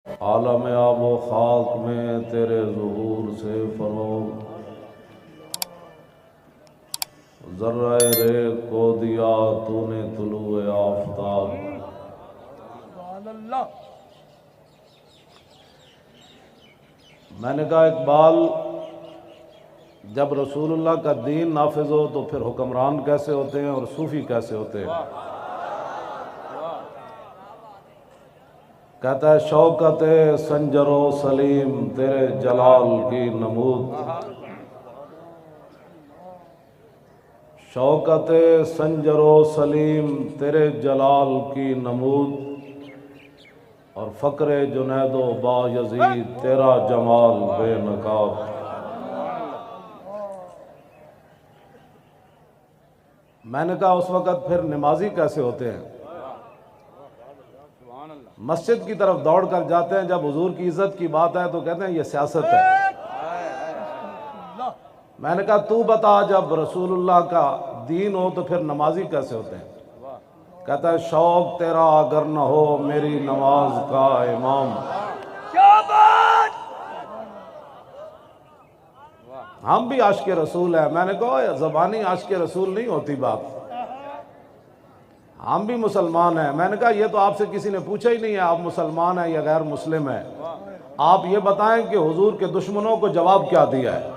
عالم آب و خاک میں تیرے ظہور سے فروغ، ذرہ ریگ کو دیا تو نے طلوع آفتاب۔ میں نے کہا اقبال، جب رسول اللہ کا دین نافذ ہو تو پھر حکمران کیسے ہوتے ہیں اور صوفی کیسے ہوتے ہیں؟ کہتا ہے شوکت سنجر و سلیم تیرے جلال کی نمود، شوکت سنجر و سلیم تیرے جلال کی نمود، اور فقر جنید و بایزید تیرا جمال بے نقاب۔ میں نے کہا اس وقت پھر نمازی کیسے ہوتے ہیں؟ مسجد کی طرف دوڑ کر جاتے ہیں، جب حضور کی عزت کی بات ہے تو کہتے ہیں یہ سیاست ہے۔ میں نے کہا تو بتا، جب رسول اللہ کا دین ہو تو پھر نمازی کیسے ہوتے ہیں؟ کہتا ہے شوق تیرا اگر نہ ہو میری نماز کا امام۔ ہم بھی عاشق رسول ہیں۔ میں نے کہا زبانی عاشق رسول نہیں ہوتی بات، ہم بھی مسلمان ہیں۔ میں نے کہا یہ تو آپ سے کسی نے پوچھا ہی نہیں ہے آپ مسلمان ہیں یا غیر مسلم ہیں، آپ یہ بتائیں کہ حضور کے دشمنوں کو جواب کیا دیا ہے؟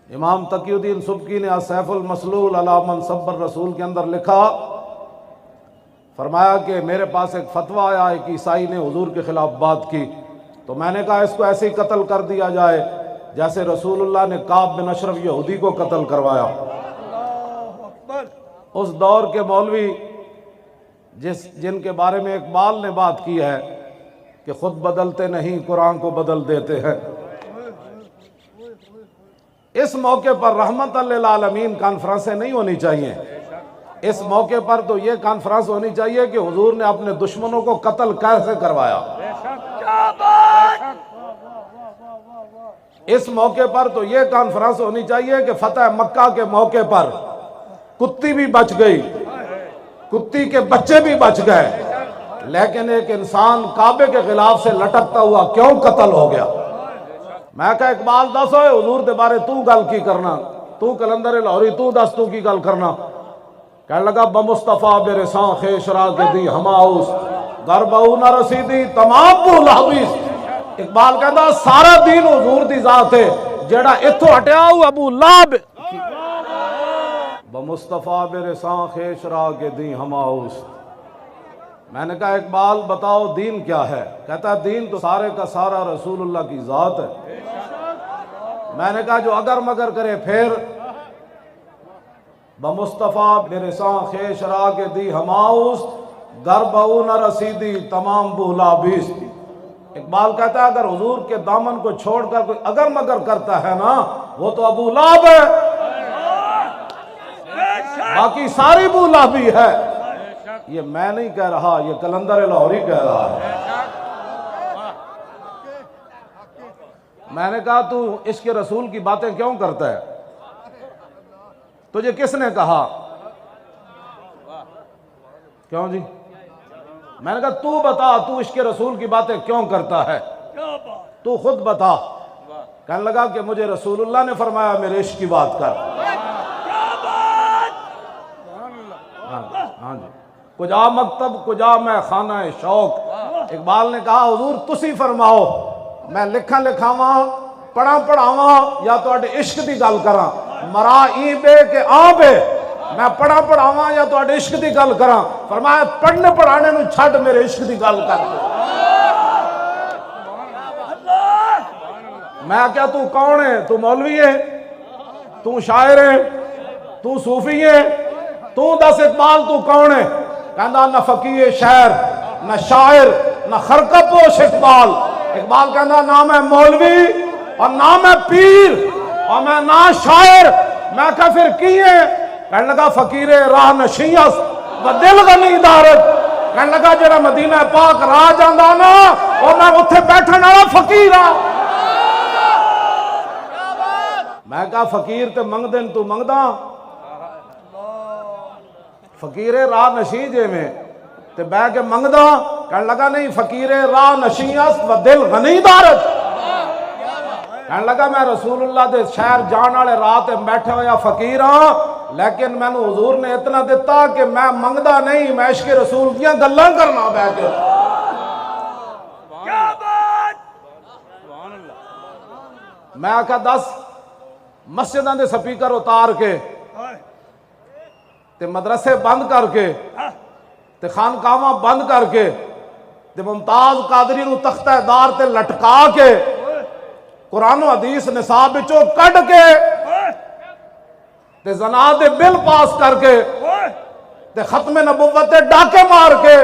امام تقی الدین سبکی نے سیف المسلول علی من سب الرسول کے اندر لکھا، فرمایا کہ میرے پاس ایک فتویٰ آیا، ایک عیسائی نے حضور کے خلاف بات کی، تو میں نے کہا اس کو ایسے ہی قتل کر دیا جائے جیسے رسول اللہ نے کعب بن اشرف یہودی کو قتل کروایا۔ اس دور کے مولوی جن کے بارے میں اقبال نے بات کی ہے کہ خود بدلتے نہیں قرآن کو بدل دیتے ہیں، اس موقع پر رحمت للعالمین کانفرنسیں نہیں ہونی چاہیے۔ اس موقع پر تو یہ کانفرنس ہونی چاہیے کہ حضور نے اپنے دشمنوں کو قتل کیسے کروایا۔ اس موقع پر تو یہ کانفرنس ہونی چاہیے کہ فتح مکہ کے موقع پر کتی بھی بچ گئی، کتی کے بچے بھی بچ گئے، لیکن ایک انسان کعبے کے خلاف سے لٹکتا ہوا کیوں قتل ہو گیا؟ میں کہا اقبال دس ہوئے حضور دے بارے تو گل کی کرنا، تو کلندر لاہوری تو دس تو کی گل کرنا؟ کہنے لگا بمصطفیٰ برساں خیش را کے دی ہماؤس گر بہو نہ رسیدی تمام بو لحبیس۔ اقبال کہتا سارا دین حضور دی ذات ہے، جیڑا اتھو ہٹیا ہو ابو لہب بمصطفیٰ برساں خیش را کے دی ہماؤس۔ میں نے کہا اقبال بتاؤ دین کیا ہے؟ کہتا ہے دین تو سارے کا سارا رسول اللہ کی ذات ہے۔ میں نے کہا جو اگر مگر کرے پھر بمصطفیٰ برساں خیش را کے دی ہماؤس گر بہو نہ رسیدی تمام بولا بیس۔ اقبال کہتا ہے اگر حضور کے دامن کو چھوڑ کر کوئی اگر مگر کرتا ہے نا وہ تو ابو لہب ہے، باقی ساری بولا بھی ہے۔ یہ میں نہیں کہہ رہا، یہ کلندر لاہوری کہہ رہا ہے۔ میں نے کہا تو عشق رسول کی باتیں کیوں کرتا ہے؟ تجھے کس نے کہا؟ کیوں جی؟ میں نے کہا تو بتا تو عشق رسول کی باتیں کیوں کرتا ہے؟ تو خود بتا۔ کہنے لگا کہ مجھے رسول اللہ نے فرمایا میرے عشق کی بات کر۔ ہاں جی، کجا مکتب کجا میں خانہ شوق۔ اقبال نے کہا حضور تسی فرماؤ میں لکھاں لکھاواں پڑھاں پڑھاواں یا تو اڈے عشق دی گل کراں، مرا ای بے کہ آ بے، میں پڑھاں پڑھاواں یا تو اڈے عشق دی گل کراں؟ فرمایا پڑھنے پڑھانے نو چھڈ میرے عشق دی گل کر دے۔ میں کیا تو کون ہے؟ تو مولوی ہے، تو شاعر ہے، تو صوفی ہے، تو دس اقبال تو کون ہے؟ کہندا نہ فقیہ شعر نہ شاعر نہ خرقہ پوش اقبال۔ اقبال کہندا نہ میں مولوی اور نہ میں پیر اور میں نہ شاعر، میں کہا پھر کی ہے؟ کہنے لگا فقیر راہ نشیس و دل غنی دارت۔ کہنے لگا جڑا مدینہ پاک راہ جاندا نا اور میں اتھے بیٹھن والا فقیر ہاں۔ میں کہا فقیر تے منگ دن تو منگدا، فقیر راہ نشی جے میں تے بہ کے منگدا کہنے لگا نہیں فقیر راہ نشیست و دل غنی دارت کہنے لگا میں رسول اللہ دے شہر جان والے راہ تے بیٹھے ہویا فقیر ہاں لیکن میں نے حضور نے اتنا دیتا کہ میں منگدا نہیں میں عشق رسول دیاں گلاں کرنا بہ کے میں آکھا 10 مسجداں دے سپیکر اتار کے تے مدرسے بند کر کے تے خانقاہاں بند کر کے تے ممتاز قادری نو تختہ دار تے لٹکا کے قرآن و حدیث نصاب وچوں کڈ کے تے زنا دے بل پاس کر کے تے ختم نبوت تے ڈاکے مار کے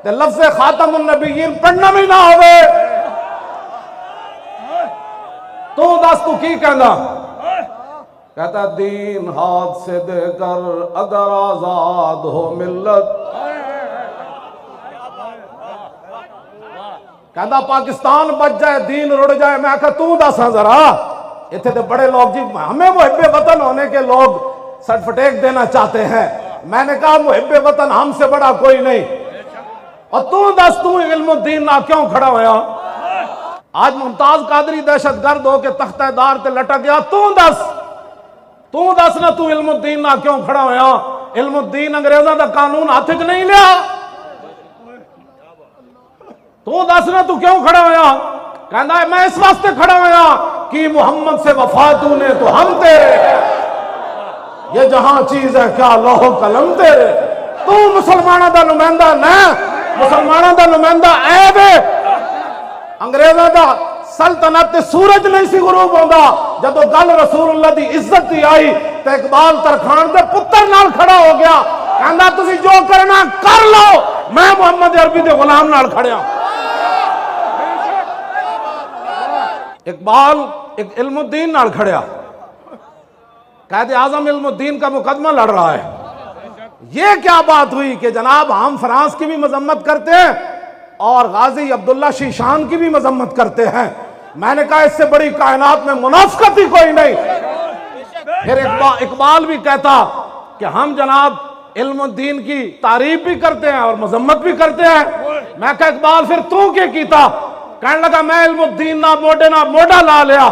تے لفظ خاتم النبیین پڑھنا بھی نہ ہوئے تو دس تو کی کہنا کہتا دین ہاتھ سے دے کر اگر آزاد ہو ملت کہتا پاکستان بچ جائے دین رڑ جائے میں کہا تو دساں ذرا اتنے تو بڑے لوگ جی ہمیں محب وطن ہونے کے لوگ سرٹیفکیٹ دینا چاہتے ہیں میں نے کہا محب وطن ہم سے بڑا کوئی نہیں اور تو دس تو علم الدین نہ کیوں کھڑا ہویا آج ممتاز قادری دہشت گرد ہو کے تختہ دار تے لٹک گیا تو دس نہ تو علم الدین نہ کیوں کھڑا ہویا علم الدین انگریزاں دا قانون ہاتھ وچ نہیں لیا تو دس نہ تو کیوں کھڑا ہویا کہندا ہے میں اس واسطے کھڑا ہویا کہ محمد سے وفا تو نے تو ہم تیرے یہ جہاں چیز ہے کیا لوح و قلم تیرے تو مسلمانوں دا نمائندہ نہ مسلمانوں دا نمائندہ عیب ہے انگریزاں دا سلطنت سورج نہیں سی غروب ہوندا جدو گل رسول اللہ دی عزت دی آئی تے اقبال ترکھان دے پتر نال کھڑا ہو گیا کہندا تسی جو کرنا کر لو میں محمد عربی دے غلام نال کھڑیا اقبال ایک علم الدین نال کھڑیا قائد اعظم علم الدین کا مقدمہ لڑ رہا ہے یہ کیا بات ہوئی کہ جناب ہم فرانس کی بھی مذمت کرتے ہیں اور غازی عبداللہ شیشان کی بھی مذمت کرتے ہیں میں نے کہا اس سے بڑی کائنات میں منافقت ہی کوئی نہیں پھر اقبال بھی کہتا کہ ہم جناب علم الدین کی تعریف بھی کرتے ہیں اور مذمت بھی کرتے ہیں میں کہا اقبال پھر تو کیا کیتا کہنے لگا میں علم الدین نہ موڈا لا لیا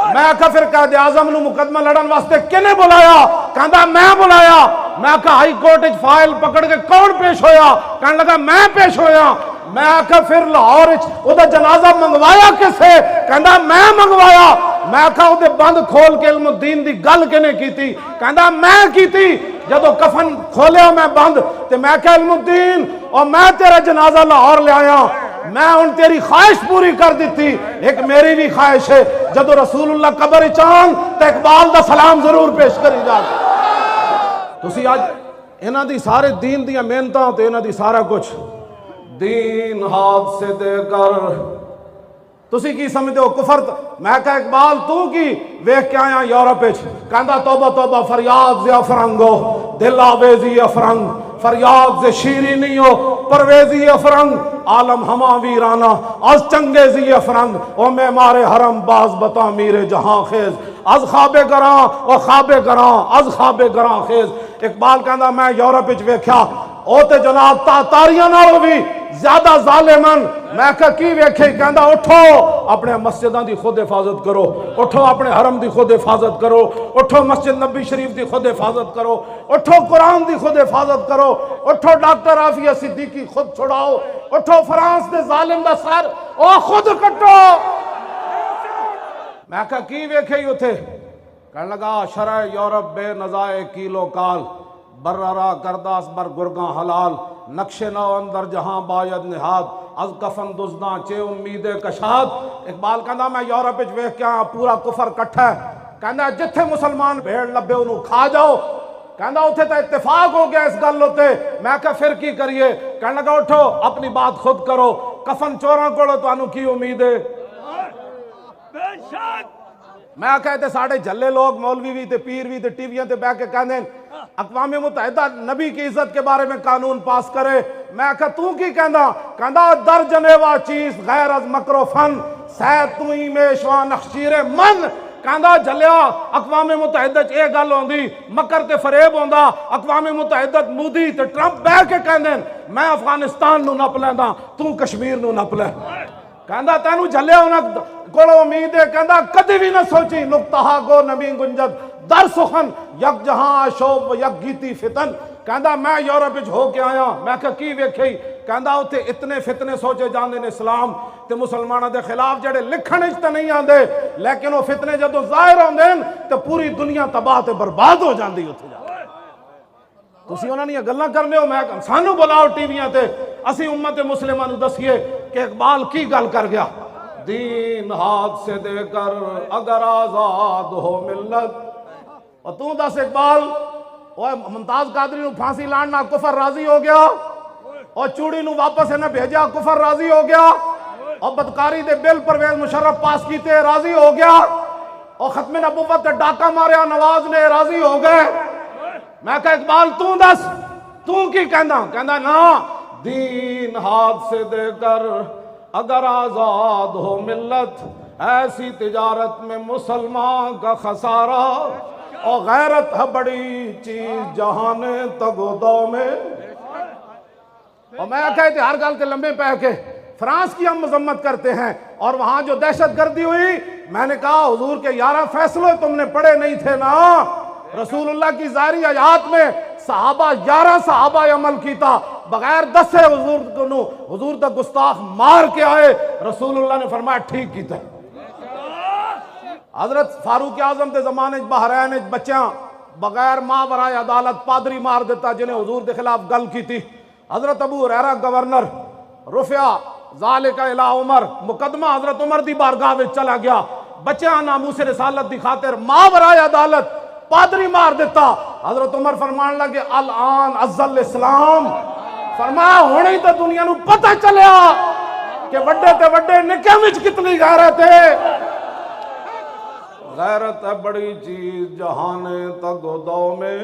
میں کہا پھر قائد اعظم نو مقدمہ لڑن واسطے کنے بلایا کہندا میں بلایا میں کہا ہائی کورٹ وچ فائل پکڑ کے کون پیش ہویا کہنے لگا میں پیش ہویا میں آکھا پھر لاہور او دا جنازہ منگوایا کسے کہندا میں منگوایا میں آکھا او دے بند کھول کے علم الدین دی گل کنے کیتی کہندا میں کیتی جدو کفن کھولیا میں بند تے میں کہا علم الدین اور میں تیرا جنازہ لاہور لے آیا میں ان تیری خواہش پوری کر دیتی ایک میری بھی خواہش ہے جدو رسول اللہ قبر چاند تے اقبال دا سلام ضرور پیش کری جا تسی آج انہاں دی سارے دین دیاں محنتاں تے انہاں دی سارا کچھ دین ہاتھ سے دے کر تسی کی سمجھتے ہو کفر میں کہا اقبال تو کی ویکھ کے آیا یورپ وچ کہندا توبہ توبہ فریاد زی افرنگو دل آویزی افرنگ فریاد زی شیرینی ہو پرویزی افرنگ عالم ہما ویرانا از چنگیزی افرنگ او میں مارے حرم باز بتا میرے جہاں خیز از خواب گراں او خواب گراں از خواب گراں خیز اقبال کہندا میں یورپ وچ ویکھیا او تے جناب تاتاریاں نال بھی زیادہ ظالمن میں کہا کی ویکھے کہندا اٹھو اپنے مسجداں دی خود حفاظت کرو اٹھو اپنے حرم دی خود حفاظت کرو اٹھو مسجد نبی شریف دی خود حفاظت کرو اٹھو قرآن دی خود حفاظت کرو اٹھو ڈاکٹر عافیہ صدیقی خود چھڑاؤ اٹھو فرانس دے ظالم دا سر او خود کٹو میں کہا کی ویکھے ہی تھے کہنے لگا شرع یورپ بے نزائے کیلو کال بررا کرداس بر گرگاں حلال نقش نو اندر جہاں باید نہاد از کفن دزداں چے امید کشاد اقبال کہندا میں یورپ وچ ویکھ کے پورا کفر کٹھا ہے کہندا جتھے مسلمان بھیڑ لبے انہوں کھا جاؤ کہندا اتھے تا اتفاق ہو گیا اس گل ہوتے میں کہا پھر کی کریے کہنے لگا اٹھو اپنی بات خود کرو کفن چوراں کولو تانوں کی امید ہے بے شک میں کہتے ساڑھے جھلے لوگ مولوی بھی تے پیر بھی تے ٹی ویاں تے بیٹھ کے کہندے اقوام متحدہ نبی کی عزت کے بارے میں قانون پاس کرے میں کہا تو کی کہندا در جنیوا چیز غیر از مکر و فن سید تو ہی میشوان نخشیر من کہندا جھلیا اقوام متحدہ چ یہ گل ہوندی مکر تے فریب ہوندا اقوام متحدہ مودی تے ٹرمپ بیٹھ کے کہندے میں افغانستان نو نپ لیندا تو کشمیر نو نپ لے کہندا تینوں جھلیا انہاں کولو امید ہے کہندا کدی بھی نہ سوچی نقطہ گو نبی گنجد در سخن یک جہاں شوب و یک گیتی فتن کہندا میں یورپ وچ ہو کے آیا میں کہ کی ویکھی کہندا اوتھے اتنے فتنے سوچے جاندے نے اسلام تے مسلماناں دے خلاف جڑے لکھن وچ تے نہیں آندے لیکن وہ فتنے جدوں ظاہر ہوندے تے پوری دنیا تباہ تے برباد ہو جاندی اوتھے جا تسی انہاں دی گلاں کرنے ہو میں سانو بلاؤ ٹی ویاں تے اسی امت مسلمہ نو دسیے کہ اقبال کی گل کر گیا دین ہاتھ سے دے کر اگر آزاد ہو ملت اور تو دس اقبال ممتاز قادری نو پھانسی لاننا کفر راضی ہو گیا اور چوڑی نو واپس نہ بھیجا کفر راضی ہو گیا اور بدکاری دے بل پرویز مشرف پاس کیتے راضی ہو گیا اور ختم نبوت تے ڈاکہ ماریا نواز نے راضی ہو گئے میں کہا اقبال تو دس تو کی کہندا نا دین ہاتھ سے دے کر اگر آزاد ہو ملت ایسی تجارت میں مسلمان کا خسارہ اور غیرت ہے بڑی چیز جہان تگودو میں اور میں کہتے ہر گل کے لمبے پہ کے فرانس کی ہم مذمت کرتے ہیں اور وہاں جو دہشت گردی ہوئی میں نے کہا حضور کے 11 فیصلے تم نے پڑھے نہیں تھے نا رسول اللہ کی ظاہری حیات میں صحابہ 11 صحابہ عمل کیتا بغیر دسے حضور تک گستاخ مار کے آئے رسول اللہ نے فرمایا ٹھیک کیتا حضرت فاروق اعظم دے زمانے بحرین بچیاں بغیر ماں برائے عدالت پادری مار دیتا جنہیں حضور دے خلاف گل کی تھی حضرت ابو ہریرہ گورنر رفع ذالک الی عمر مقدمہ حضرت عمر دی بارگاہ میں چلا گیا بچیاں ناموس رسالت دی خاطر ماں برائے عدالت پادری مار دیتا حضرت عمر فرمان لگے الان ازل اسلام فرمایا ہونے تو دنیا نو پتہ چلیا کہ وڈے تے وڈے نکے وچ کتنی غیرت ہے غیرت ہے بڑی چیز جہان تگودو میں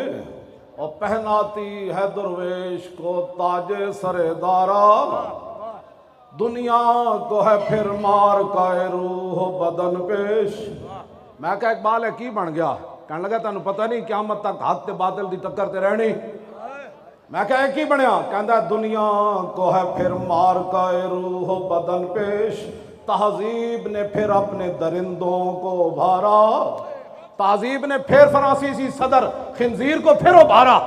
اور پہناتی ہے درویش کو تاج سر دارا دنیا کو ہے پھر مار کا روح بدن پیش میں کہا اقبال ہے کی بن گیا کہنے لگا تانوں پتہ نہیں قیامت تک حق تے باطل دی ٹکر تے رہنی میں کہا کی بنیا کہندا دنیا کو ہے پھر مار کا روح بدن پیش تہذیب نے پھر اپنے درندوں کو ابھارا تہذیب نے پھر فرانسیسی صدر خنزیر کو پھر ابھارا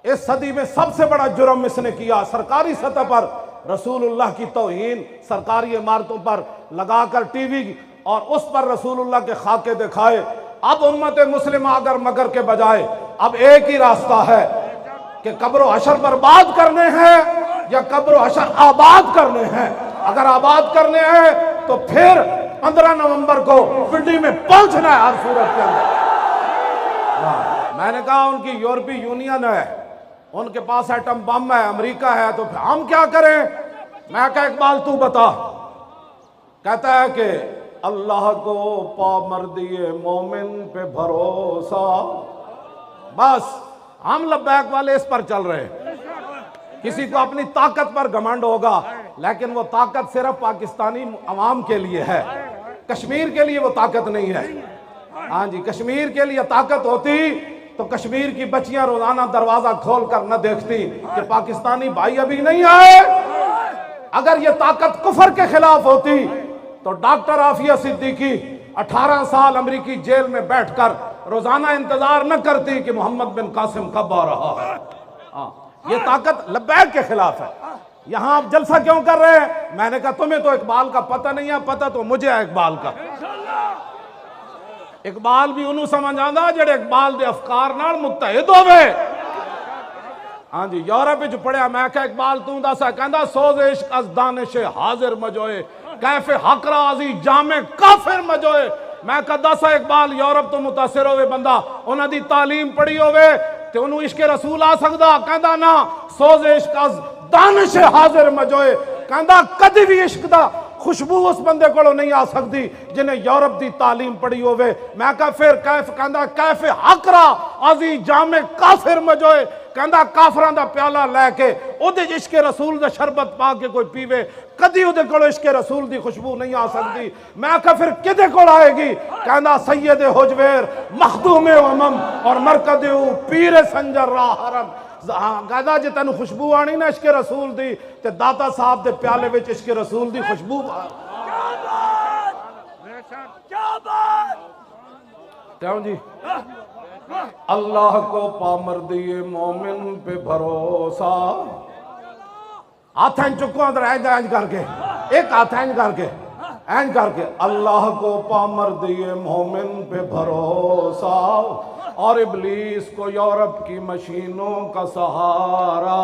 اس صدی میں سب سے بڑا جرم اس نے کیا سرکاری سطح پر رسول اللہ کی توہین سرکاری عمارتوں پر لگا کر ٹی وی اور اس پر رسول اللہ کے خاکے دکھائے اب امت مسلمہ اگر مگر کے بجائے اب ایک ہی راستہ ہے کہ قبر و حشر برباد کرنے ہیں یا قبر و حشر آباد کرنے ہیں اگر آباد کرنے ہیں تو پھر 15 نومبر کو پنڈی میں پہنچنا ہے ہر صورت کے اندر میں نے کہا ان کی یورپی یونین ہے ان کے پاس ایٹم بم ہے امریکہ ہے تو پھر ہم کیا کریں میں کہا اقبال تو بتا کہتا ہے کہ اللہ کو پامردی مومن پہ بھروسہ بس ہم لبیک والے اس پر چل رہے ہیں کسی کو اپنی طاقت پر گھمنڈ ہوگا لیکن وہ طاقت صرف پاکستانی عوام کے لیے ہے کشمیر کے لیے وہ طاقت نہیں ہے ہاں جی کشمیر کے لیے طاقت ہوتی تو کشمیر کی بچیاں روزانہ دروازہ کھول کر نہ دیکھتی کہ پاکستانی بھائی ابھی نہیں آئے اگر یہ طاقت کفر کے خلاف ہوتی تو ڈاکٹر عافیہ صدیقی 18 سال امریکی جیل میں بیٹھ کر روزانہ انتظار نہ کرتی کہ محمد بن قاسم کب آ رہا ہے یہ طاقت لبیک کے خلاف ہے یہاں آپ جلسہ کیوں کر رہے ہیں میں نے کہا تمہیں تو اقبال کا پتہ نہیں ہے پتہ تو مجھے ہے اقبال کا اقبال بھی انہوں سمجھ آندا جڑے اقبال دے افکار نال متحد ہوئے ہاں جی یورپ وچ پڑھیا میں کہا اقبال تو دسا کہندا سوز عشق از دانش حاضر مجوئے کیف حق رازی جامع کافر مجوئے میں کہا دسا اقبال یورپ تو متاثر ہوئے بندہ انہاں دی تعلیم پڑھی ہوئے تے انہوں عشق رسول آ سکدا کہندا نا سوز عشق از دانش حاضر مجوئے کہندا کدی بھی عشق دا خوشبو اس بندے کو نہیں آ سکتی جنہیں یورپ دی تعلیم پڑھی ہوئے میں کہا پھر کیف کہندا کیف حق را ازی جامع کافر مجوئے کہندا کافراں دا پیالہ لے کے اودے عشق رسول دا شربت پا کے کوئی پیوے کدی اودے کول عشق رسول دی خوشبو نہیں آ سکتی. میں آکھا پھر کدے کول آئے گی؟ کہندا سید حجویر مخدوم امم اور مرکد پیر سنجر راہ حرم. کہندا جے تینوں خوشبو آنی نا عشق رسول دی تے داتا صاحب دے پیالے وچ عشق رسول دی خوشبو کیوں جی؟ اللہ کو پامردی مومن پہ بھروسہ. ہاتھ اینج چکو اندر اینج کر کے ایک ہاتھ اینج کر کے اللہ کو پامردی مومن پہ بھروسہ اور ابلیس کو یورپ کی مشینوں کا سہارا.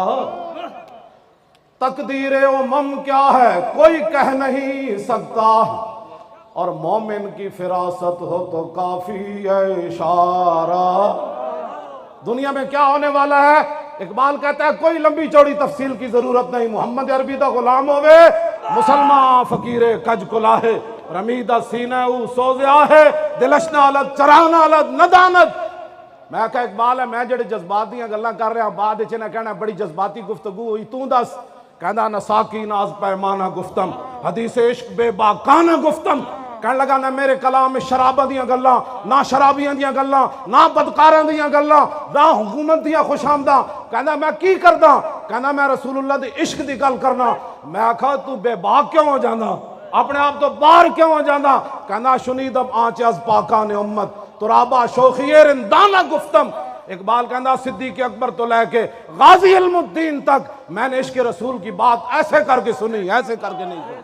تقدیر امم کیا ہے کوئی کہہ نہیں سکتا اور مومن کی فراست ہو تو کافی ہے اشارہ. دنیا میں کیا ہونے والا ہے؟ اقبال کہتا ہے کوئی لمبی چوڑی تفصیل کی ضرورت نہیں. محمد عربی دا غلام ہوئے مسلمان فقیر کج کلاہے رمیدہ سینہ او سوزیا ہے دلشنہ علت چرانہ علت ندانت. میں کہا اقبال ہے میں جڑے جذبات دیاں گلاں کر رہا بعد اچھے نہ کہنا بڑی جذباتی گفتگو ہوئی تو دس. کہنا نہ ساکی ناز پیمانہ گفتم حدیث عشق بے باکانہ گفتم. کہنے لگا نہ میرے کلام میں شرابہ دیاں گلاں نہ شرابیاں دیاں گلاں نہ بدکاراں دیاں گلاں نہ حکومت دیاں خوش آمداں. کہنا میں کی کرداں؟ کہنا میں رسول اللہ دی عشق دی گل کرنا. میں آکھا تو بے باک کیوں ہو جانا اپنے آپ تو باہر کیوں ہو جانا؟ کہنا شنیدم آنچ از پاکان امت ترابہ شوخی رندانہ گفتم. اقبال کہنا صدیق اکبر تو لے کے غازی علم الدین تک میں نے عشق رسول کی بات ایسے کر کے سنی ایسے کر کے نہیں سنی.